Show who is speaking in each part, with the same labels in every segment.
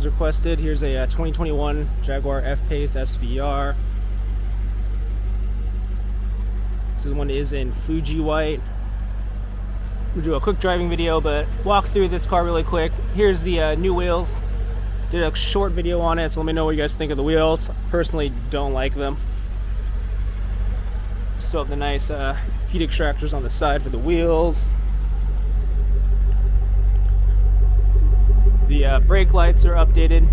Speaker 1: as requested. Here's a 2021 Jaguar F-Pace SVR. This one is in Fuji white. We'll do a quick driving video, but walk through this car really quick. Here's the new wheels. Did a short video on it, so let me know what you guys think of the wheels. Personally, don't like them. Still have the nice heat extractors on the side for the wheels. The brake lights are updated,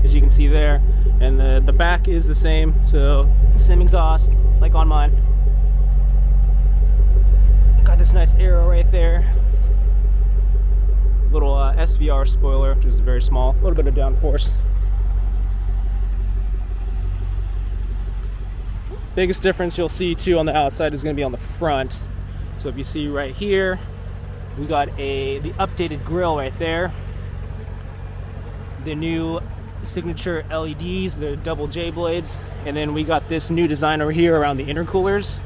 Speaker 1: as you can see there, and the back is the same, so same exhaust like on mine. Got this nice arrow right there. Little SVR spoiler, which is very small. A little bit of downforce. Biggest difference you'll see too on the outside is going to be on the front. So if you see right here, we got the updated grille right there. The new signature LEDs, the double J blades, and then we got this new design over here around the intercoolers,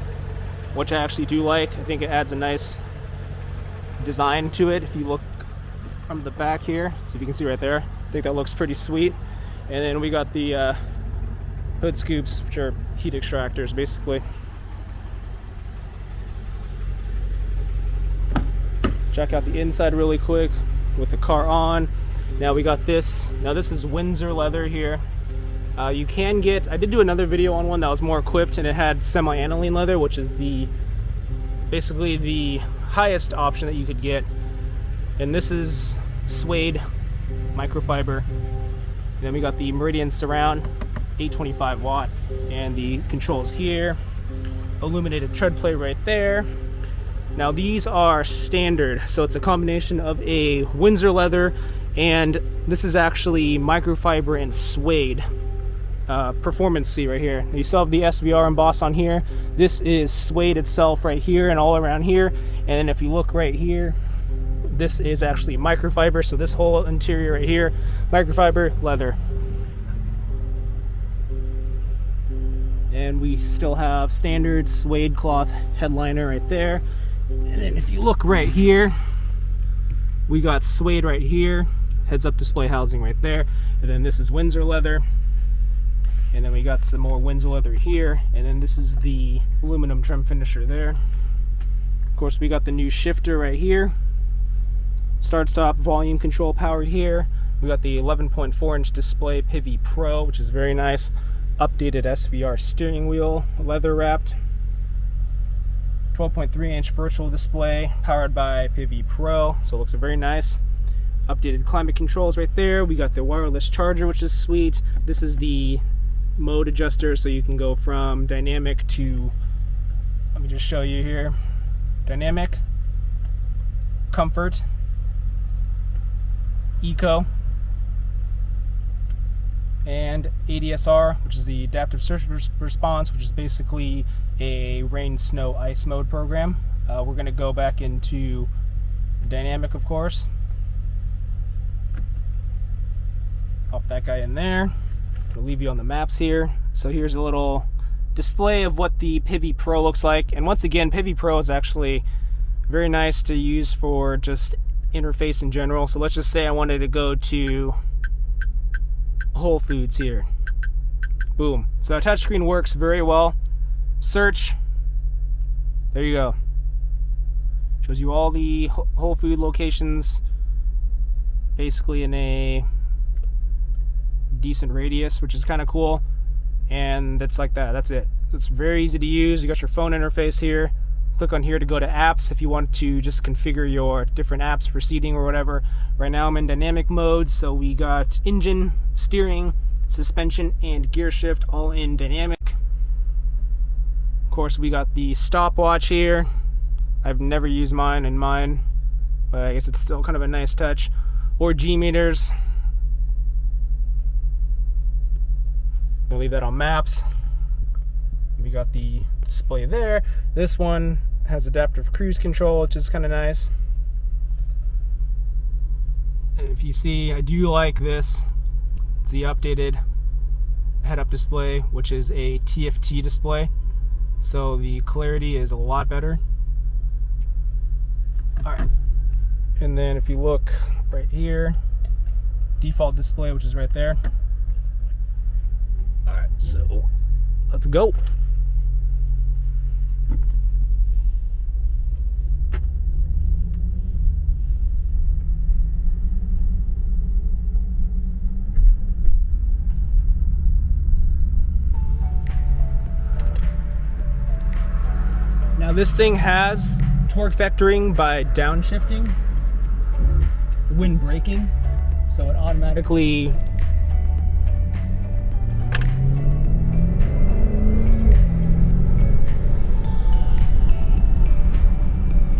Speaker 1: which I actually do like. I think it adds a nice design to it if you look from the back here. So if you can see right there, I think that looks pretty sweet. And then we got the hood scoops, which are heat extractors basically. Check out the inside really quick with the car on. Now we got this. Now this is Windsor leather here. You can get, I did do another video on one that was more equipped and it had semi-aniline leather, which is basically the highest option that you could get. And this is suede microfiber. And then we got the Meridian Surround 825 watt, and the controls here. Illuminated tread plate right there. Now these are standard, so it's a combination of a Windsor leather, and this is actually microfiber and suede. Performance C right here. You still have the SVR emboss on here. This is suede itself right here and all around here. And then if you look right here, this is actually microfiber. So this whole interior right here, microfiber, leather. And we still have standard suede cloth headliner right there. And then if you look right here, we got suede right here, heads-up display housing right there. And then this is Windsor leather. And then we got some more Windsor leather here, and then this is the aluminum trim finisher there. Of course, we got the new shifter right here. Start-stop volume control power here. We got the 11.4-inch display Pivi Pro, which is very nice. Updated SVR steering wheel, leather wrapped. 12.3-inch virtual display, powered by Pivi Pro, so it looks very nice. Updated climate controls right there. We got the wireless charger, which is sweet. This is the mode adjuster, so you can go from dynamic to, let me just show you here, dynamic, comfort, eco, and ADSR, which is the adaptive search response, which is basically a rain, snow, ice mode program. We're going to go back into dynamic, of course. Pop that guy in there. I'll leave you on the maps here. So here's a little display of what the Pivi Pro looks like. And once again, Pivi Pro is actually very nice to use for just interface in general. So let's just say I wanted to go to Whole Foods here. Boom. So the touchscreen works very well. Search. There you go. Shows you all the Whole Food locations basically in a decent radius, which is kind of cool. And that's like that. That's it. So it's very easy to use. You got your phone interface here. Click on here to go to apps if you want to just configure your different apps for seating or whatever. Right now I'm in dynamic mode, so we got engine, steering, suspension, and gear shift all in dynamic. Of course, we got the stopwatch here. I've never used mine in mine, but I guess it's still kind of a nice touch. Or G meters. I'll leave that on maps. We got the display there. This one has adaptive cruise control, which is kind of nice. And if you see, I do like this. It's the updated head-up display, which is a TFT display. So the clarity is a lot better. All right. And then if you look right here, default display, which is right there. All right, so let's go. Now this thing has torque vectoring by downshifting when braking, so it automatically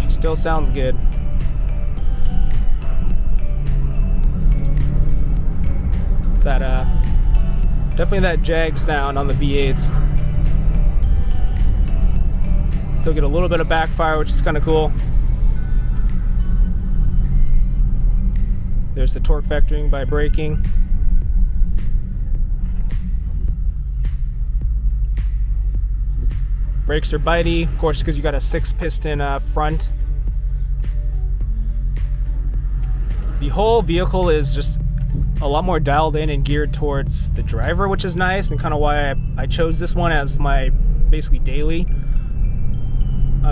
Speaker 1: still sounds good. It's that definitely that Jag sound on the V8s. Still get a little bit of backfire, which is kind of cool. There's the torque vectoring by braking. Brakes are bitey, of course, because you got a 6-piston front. The whole vehicle is just a lot more dialed in and geared towards the driver, which is nice, and kind of why I chose this one as my basically daily.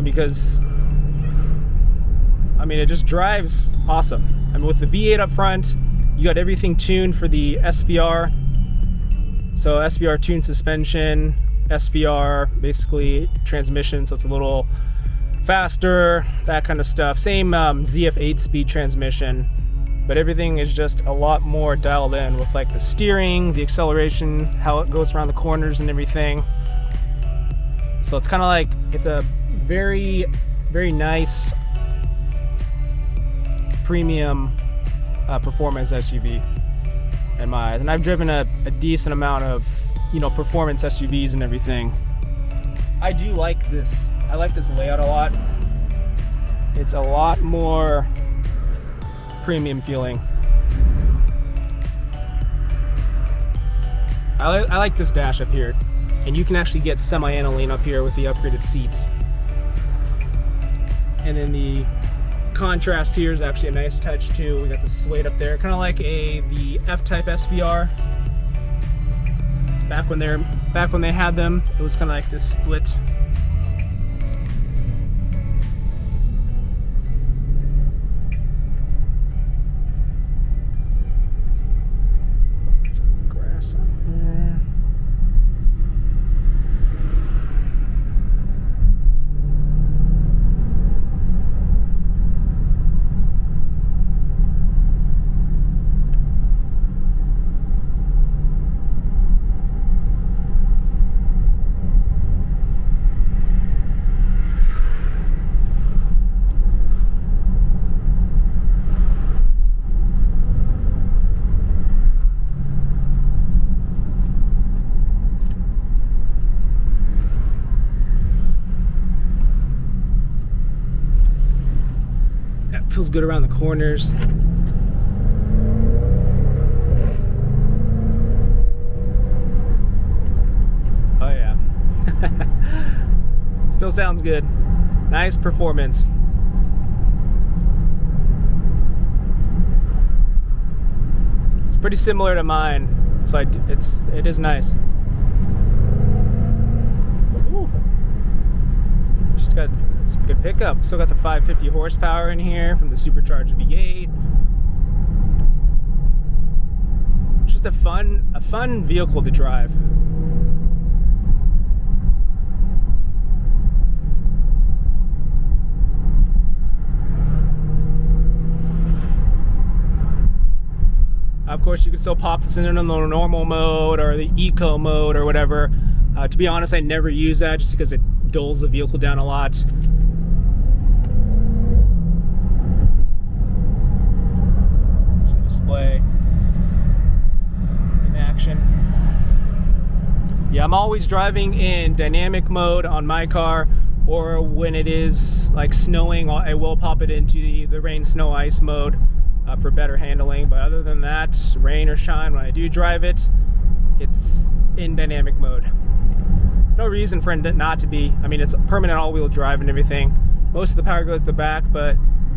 Speaker 1: Because I mean, it just drives awesome. I mean, with the V8 up front, you got everything tuned for the SVR. So SVR tuned suspension, SVR basically transmission, so it's a little faster, that kind of stuff. Same ZF 8-speed transmission, but everything is just a lot more dialed in with like the steering, the acceleration, how it goes around the corners and everything. So it's kind of like, it's a very, very nice premium performance SUV in my eyes. And I've driven a decent amount of, you know, performance SUVs and everything. I do like this. I like this layout a lot. It's a lot more premium feeling. I like this dash up here. And you can actually get semi-aniline up here with the upgraded seats. And then the contrast here is actually a nice touch too. We got the suede up there, kind of like the F-Type SVR. Back when they had them, it was kind of like this split. Grass on here. Feels good around the corners. Oh yeah. Still sounds good. Nice performance. It's pretty similar to mine, so it is nice. Ooh. Just got some good pickup. Still got the 550 horsepower in here from the supercharged V8. Just a fun vehicle to drive. Of course, you can still pop this in the normal mode or the eco mode or whatever. To be honest, I never use that just because it dulls the vehicle down a lot. Display in action. Yeah, I'm always driving in dynamic mode on my car, or when it is like snowing, I will pop it into the rain, snow, ice mode for better handling. But other than that, rain or shine, when I do drive it, it's in dynamic mode. No reason for it not to be. I mean, it's permanent all-wheel drive and everything. Most of the power goes to the back, but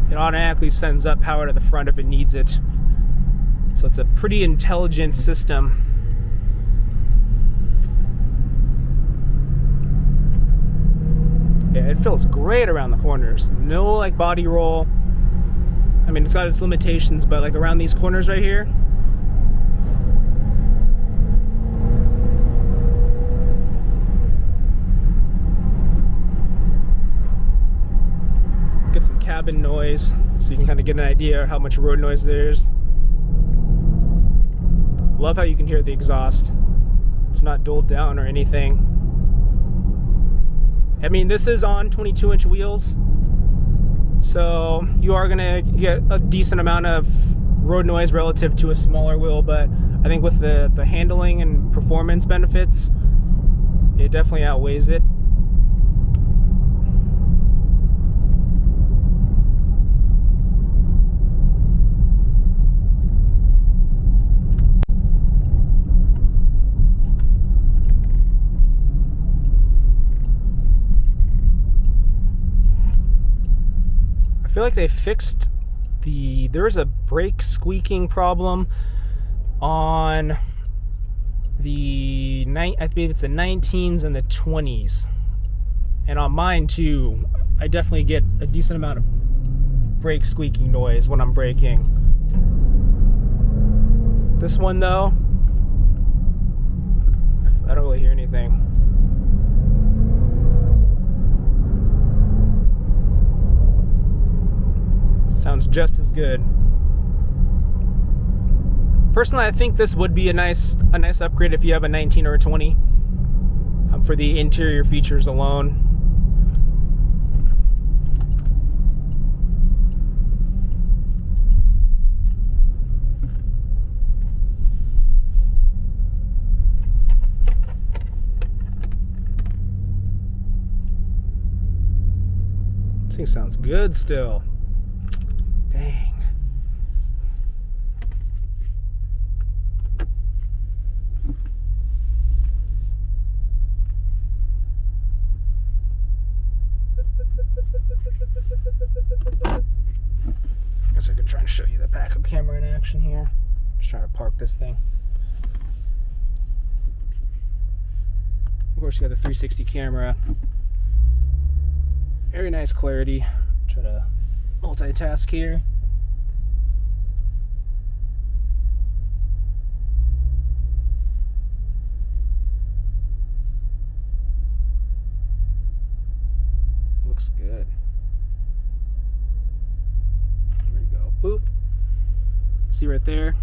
Speaker 1: it automatically sends up power to the front if it needs it. So it's a pretty intelligent system. Yeah, it feels great around the corners. No like body roll. I mean, it's got its limitations, but like around these corners right here, get some cabin noise so you can kind of get an idea of how much road noise there is. Love how you can hear the exhaust. It's not dulled down or anything. I mean, this is on 22-inch wheels, so you are gonna get a decent amount of road noise relative to a smaller wheel, but I think with the handling and performance benefits, it definitely outweighs it. I feel like they fixed there was a brake squeaking problem on I believe it's the 19s and the 20s, and on mine too. I definitely get a decent amount of brake squeaking noise when I'm braking. This one though, I don't really hear anything. Sounds just as good. Personally, I think this would be a nice upgrade if you have a 19 or a 20 for the interior features alone. This thing sounds good still. Dang. Guess I could try and show you the backup camera in action here. Just trying to park this thing. Of course, you got the 360 camera. Very nice clarity. Try to multitask here. Looks good. There we go. Boop. See right there? A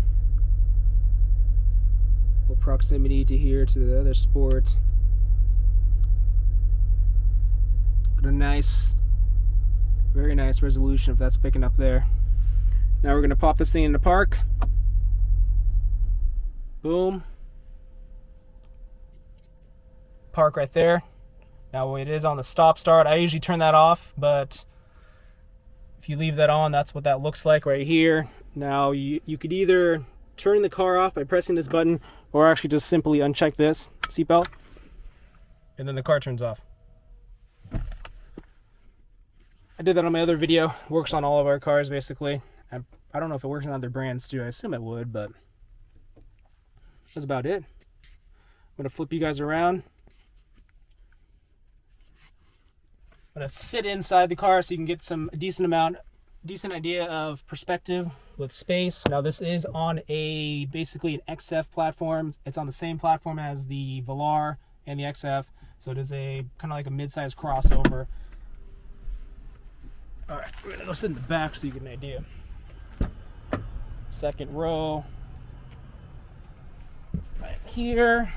Speaker 1: little proximity to here to the other Sport. Got a nice, very nice resolution if that's picking up there. Now we're going to pop this thing into park. Boom. Park right there. Now it is on the stop start. I usually turn that off, but if you leave that on, that's what that looks like right here. Now you could either turn the car off by pressing this button, or actually just simply uncheck this seatbelt, and then the car turns off. I did that on my other video. Works on all of our cars, basically. I don't know if it works on other brands too. I assume it would, but that's about it. I'm going to flip you guys around. I'm going to sit inside the car so you can get some decent idea of perspective with space. Now this is on basically an XF platform. It's on the same platform as the Velar and the XF. So it is a kind of like a mid-size crossover. Alright, we're going to go sit in the back so you get an idea. Second row. Right here.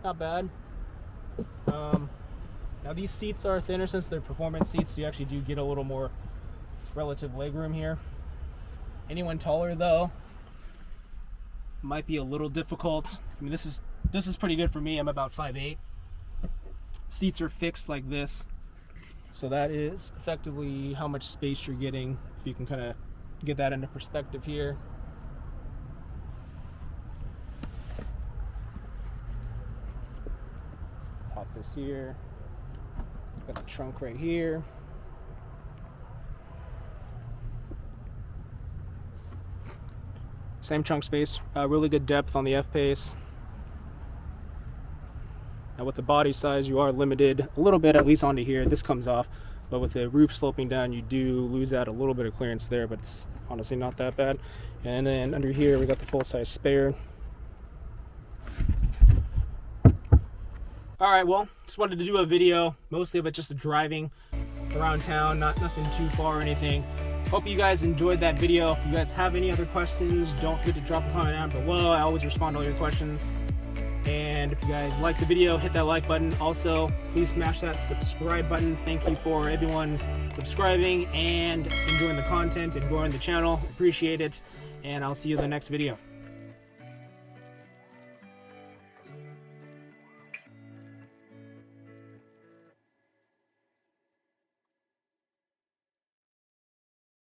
Speaker 1: Not bad. Now these seats are thinner since they're performance seats, so you actually do get a little more relative legroom here. Anyone taller though might be a little difficult. I mean, this is pretty good for me. I'm about 5'8". Seats are fixed like this, so that is effectively how much space you're getting, if you can kind of get that into perspective here. Pop this here. Got the trunk right here. Same trunk space, really good depth on the F-Pace. Now with the body size, you are limited a little bit, at least onto here. This comes off, but with the roof sloping down, you do lose out a little bit of clearance there, but it's honestly not that bad. And then under here, we got the full-size spare. All right, well, just wanted to do a video, mostly of it just driving around town, nothing too far or anything. Hope you guys enjoyed that video. If you guys have any other questions, don't forget to drop a comment down below. I always respond to all your questions. And if you guys like the video, hit that like button. Also, please smash that subscribe button. Thank you for everyone subscribing and enjoying the content and growing the channel. Appreciate it. And I'll see you in the next video.